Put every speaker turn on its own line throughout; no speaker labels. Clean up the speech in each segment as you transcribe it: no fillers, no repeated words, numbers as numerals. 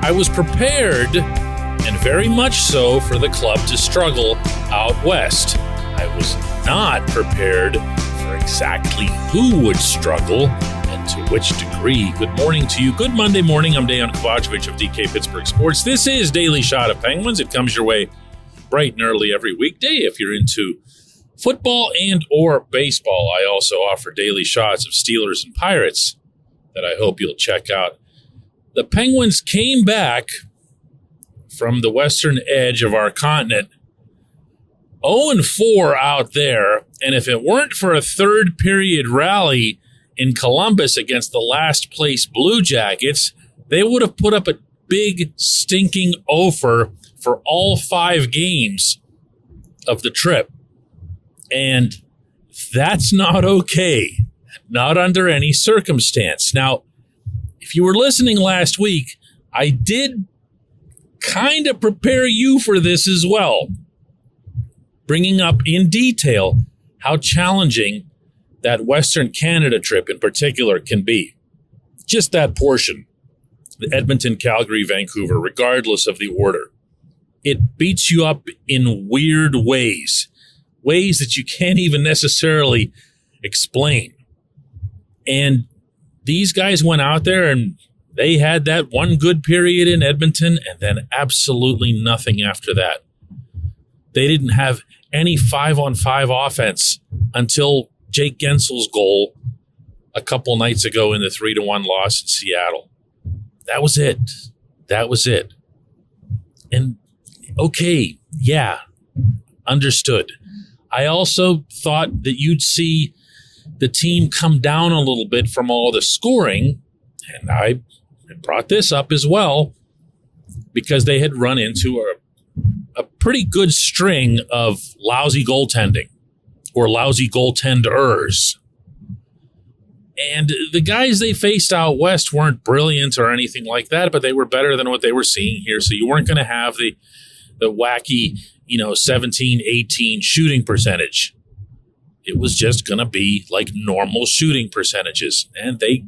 I was prepared, and very much so, for the club to struggle out west. I was not prepared for exactly who would struggle and to which degree. Good morning to you. Good Monday morning. I'm Dejan Kovacevic of DK Pittsburgh Sports. This is Daily Shot of Penguins. It comes your way bright and early every weekday if you're into football and or baseball. I also offer daily shots of Steelers and Pirates that I hope you'll check out. The Penguins came back from the western edge of our continent 0-4 out there, and if it weren't for a third period rally in Columbus against the last place Blue Jackets, they would have put up a big stinking offer for all 5 games of the trip. And that's not okay, not under any circumstance. Now, if you were listening last week, I did kind of prepare you for this as well, bringing up in detail how challenging that Western Canada trip in particular can be. Just that portion, the Edmonton, Calgary, Vancouver, regardless of the order. It beats you up in weird ways that you can't even necessarily explain. And these guys went out there and they had that one good period in Edmonton and then absolutely nothing after that. They didn't have any 5-on-5 offense until Jake Gensel's goal a couple nights ago in the 3-1 loss in Seattle. That was it. And okay, yeah, understood. I also thought that you'd see the team come down a little bit from all the scoring, and I brought this up as well because they had run into a pretty good string of lousy goaltending or lousy goaltenders. And the guys they faced out west weren't brilliant or anything like that, but they were better than what they were seeing here. So you weren't going to have the wacky, 17, 18 shooting percentage. It was just going to be like normal shooting percentages, and they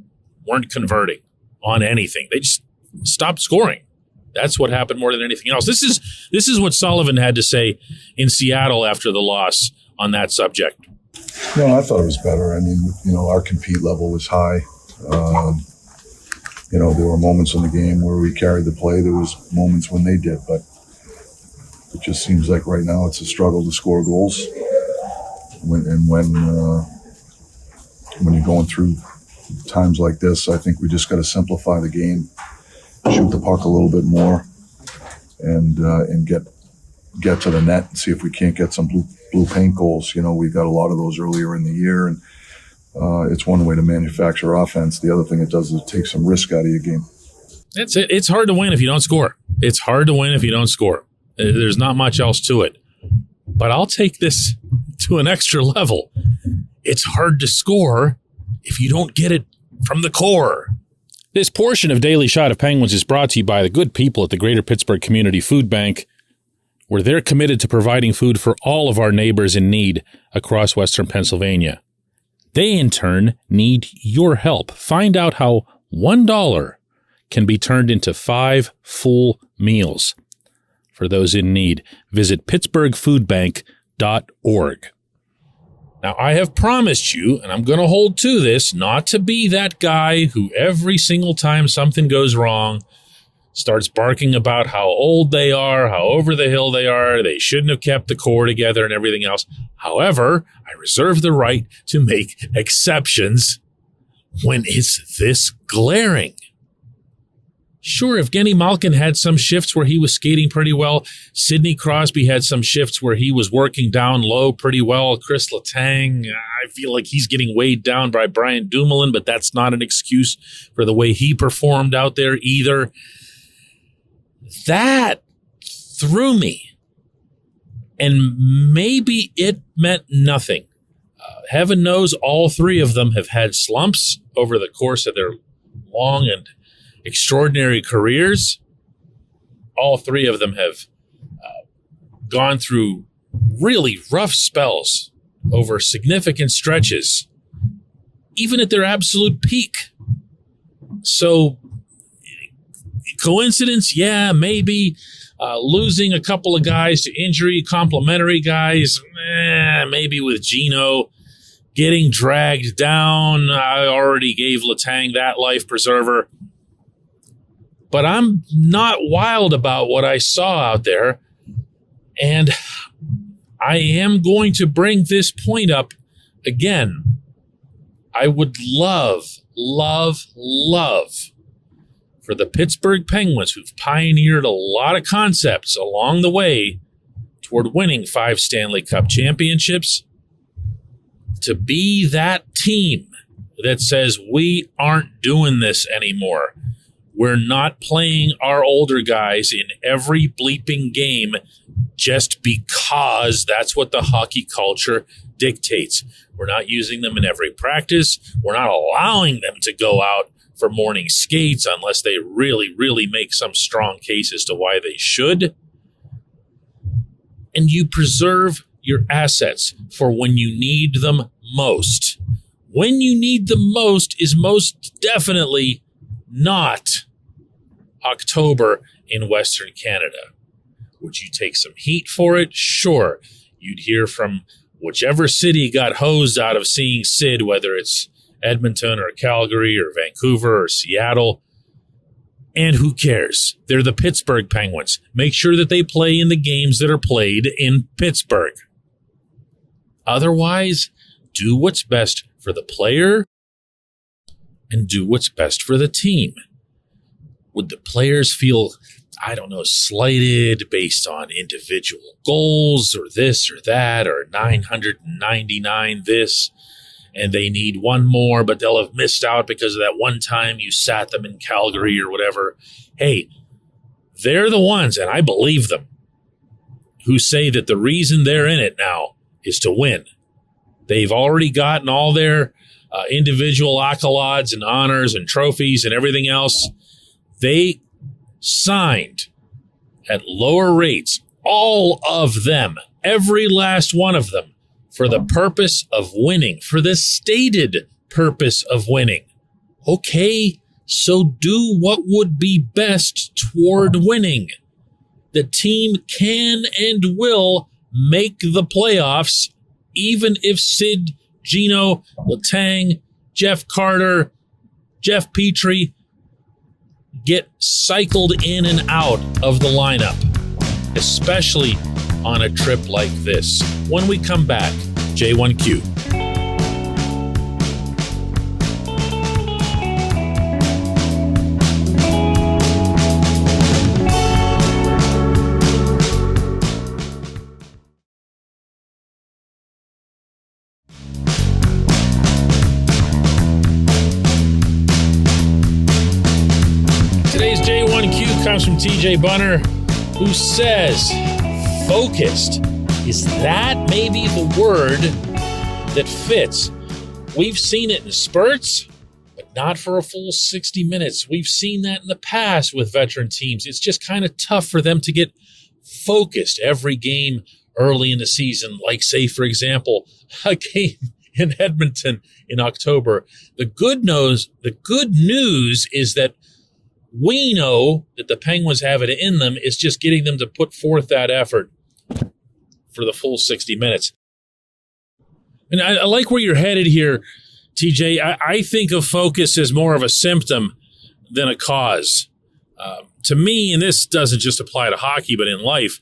weren't converting on anything. They just stopped scoring. That's what happened more than anything else. This is what Sullivan had to say in Seattle after the loss on that subject.
No, I thought it was better. I mean, our compete level was high. There were moments in the game where we carried the play. There was moments when they did, but it just seems like right now it's a struggle to score goals. When you're going through times like this, I think we just got to simplify the game, shoot the puck a little bit more, and get to the net and see if we can't get some blue paint goals. We got a lot of those earlier in the year, and it's one way to manufacture offense. The other thing it does is it takes some risk out of your game.
That's it. It's hard to win if you don't score. There's not much else to it. But I'll take this to an extra level. It's hard to score if you don't get it from the core. This portion of Daily Shot of Penguins is brought to you by the good people at the Greater Pittsburgh Community Food Bank, where they're committed to providing food for all of our neighbors in need across Western Pennsylvania. They, in turn, need your help. Find out how $1 can be turned into 5 full meals. For those in need, visit pittsburghfoodbank.org. Now, I have promised you, and I'm going to hold to this, not to be that guy who every single time something goes wrong starts barking about how old they are, how over the hill they are, they shouldn't have kept the core together and everything else. However, I reserve the right to make exceptions when it's this glaring. Sure, Evgeny Malkin had some shifts where he was skating pretty well. Sidney Crosby had some shifts where he was working down low pretty well. Chris Letang, I feel like he's getting weighed down by Brian Dumoulin, but that's not an excuse for the way he performed out there either. That threw me. And maybe it meant nothing. Heaven knows all 3 of them have had slumps over the course of their long and extraordinary careers. All 3 of them have gone through really rough spells over significant stretches, even at their absolute peak. So Coincidence? Yeah, maybe. Losing a couple of guys to injury, complimentary guys, maybe with Gino getting dragged down. I already gave Letang that life preserver. But I'm not wild about what I saw out there. And I am going to bring this point up again. I would love for the Pittsburgh Penguins, who've pioneered a lot of concepts along the way toward winning 5 Stanley Cup championships, to be that team that says, we aren't doing this anymore. We're not playing our older guys in every bleeping game just because that's what the hockey culture dictates. We're not using them in every practice. We're not allowing them to go out for morning skates unless they really make some strong case as to why they should. And you preserve your assets for when you need them most. When you need them most is most definitely not October in Western Canada. Would you take some heat for it? Sure. You'd hear from whichever city got hosed out of seeing Sid, whether it's Edmonton or Calgary or Vancouver or Seattle. And who cares? They're the Pittsburgh Penguins. Make sure that they play in the games that are played in Pittsburgh. Otherwise, do what's best for the player and do what's best for the team. Would the players feel, slighted based on individual goals or this or that or 999 this, and they need one more, but they'll have missed out because of that one time you sat them in Calgary or whatever? Hey, they're the ones, and I believe them, who say that the reason they're in it now is to win. They've already gotten all their individual accolades and honors and trophies and everything else. They signed at lower rates, all of them, every last one of them, for the purpose of winning, for the stated purpose of winning. Okay, so do what would be best toward winning. The team can and will make the playoffs, even if Sid, Gino, Letang, Jeff Carter, Jeff Petrie get cycled in and out of the lineup, especially on a trip like this. When we come back, J1Q. Today's J1Q comes from TJ Bunner, who says, focused. Is that maybe the word that fits? We've seen it in spurts, but not for a full 60 minutes. We've seen that in the past with veteran teams. It's just kind of tough for them to get focused every game early in the season, like, say, for example, a game in Edmonton in October. The good news is that we know that the Penguins have it in them. It's just getting them to put forth that effort for the full 60 minutes. And I like where you're headed here, TJ. I think of focus as more of a symptom than a cause. To me, and this doesn't just apply to hockey, but in life,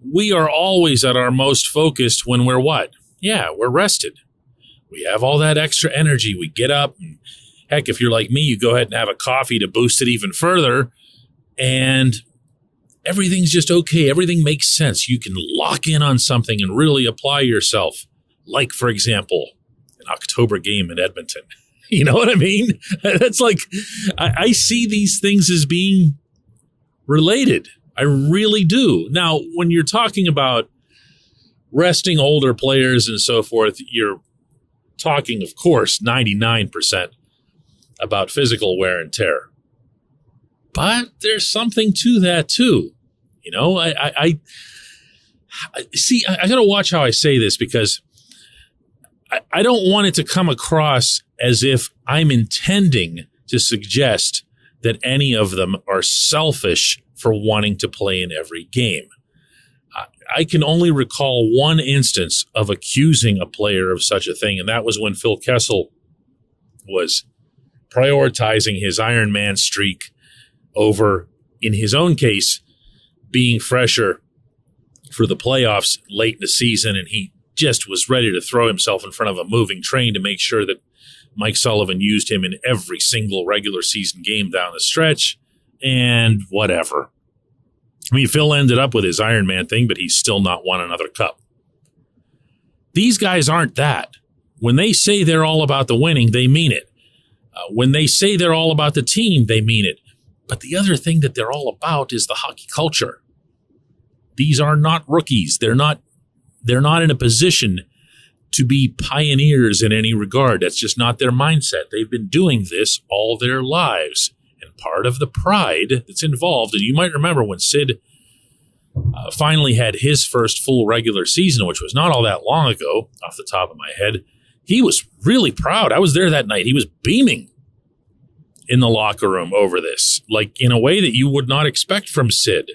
we are always at our most focused when we're what? Yeah, we're rested. We have all that extra energy. We get up, and heck, if you're like me, you go ahead and have a coffee to boost it even further, and everything's just okay. Everything makes sense. You can lock in on something and really apply yourself. Like, for example, an October game in Edmonton. You know what I mean? That's like, I see these things as being related. I really do. Now, when you're talking about resting older players and so forth, you're talking, of course, 99% about physical wear and tear. But there's something to that too. You know, I see, I got to watch how I say this, because I don't want it to come across as if I'm intending to suggest that any of them are selfish for wanting to play in every game. I can only recall one instance of accusing a player of such a thing, and that was when Phil Kessel was prioritizing his Ironman streak over, in his own case, being fresher for the playoffs late in the season, and he just was ready to throw himself in front of a moving train to make sure that Mike Sullivan used him in every single regular season game down the stretch, and whatever. I mean, Phil ended up with his Ironman thing, but he's still not won another cup. These guys aren't that. When they say they're all about the winning, they mean it. When they say they're all about the team, they mean it. But the other thing that they're all about is the hockey culture. These are not rookies. They're not in a position to be pioneers in any regard. That's just not their mindset. They've been doing this all their lives. And part of the pride that's involved, and you might remember when Sid finally had his first full regular season, which was not all that long ago, off the top of my head, he was really proud. I was there that night. He was beaming in the locker room over this, like in a way that you would not expect from Sid.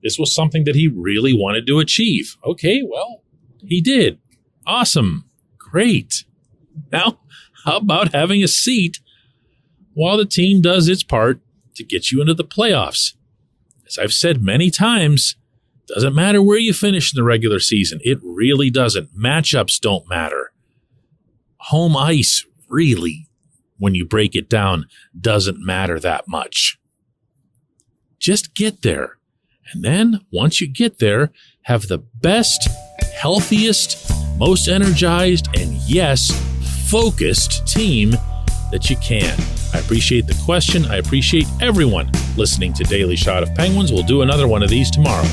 This was something that he really wanted to achieve. Okay, well, he did. Awesome. Great. Now, how about having a seat while the team does its part to get you into the playoffs? As I've said many times, doesn't matter where you finish in the regular season. It really doesn't. Matchups don't matter. Home ice, really, when you break it down, doesn't matter that much. Just get there. And then, once you get there, have the best, healthiest, most energized, and yes, focused team that you can. I appreciate the question. I appreciate everyone listening to Daily Shot of Penguins. We'll do another one of these tomorrow.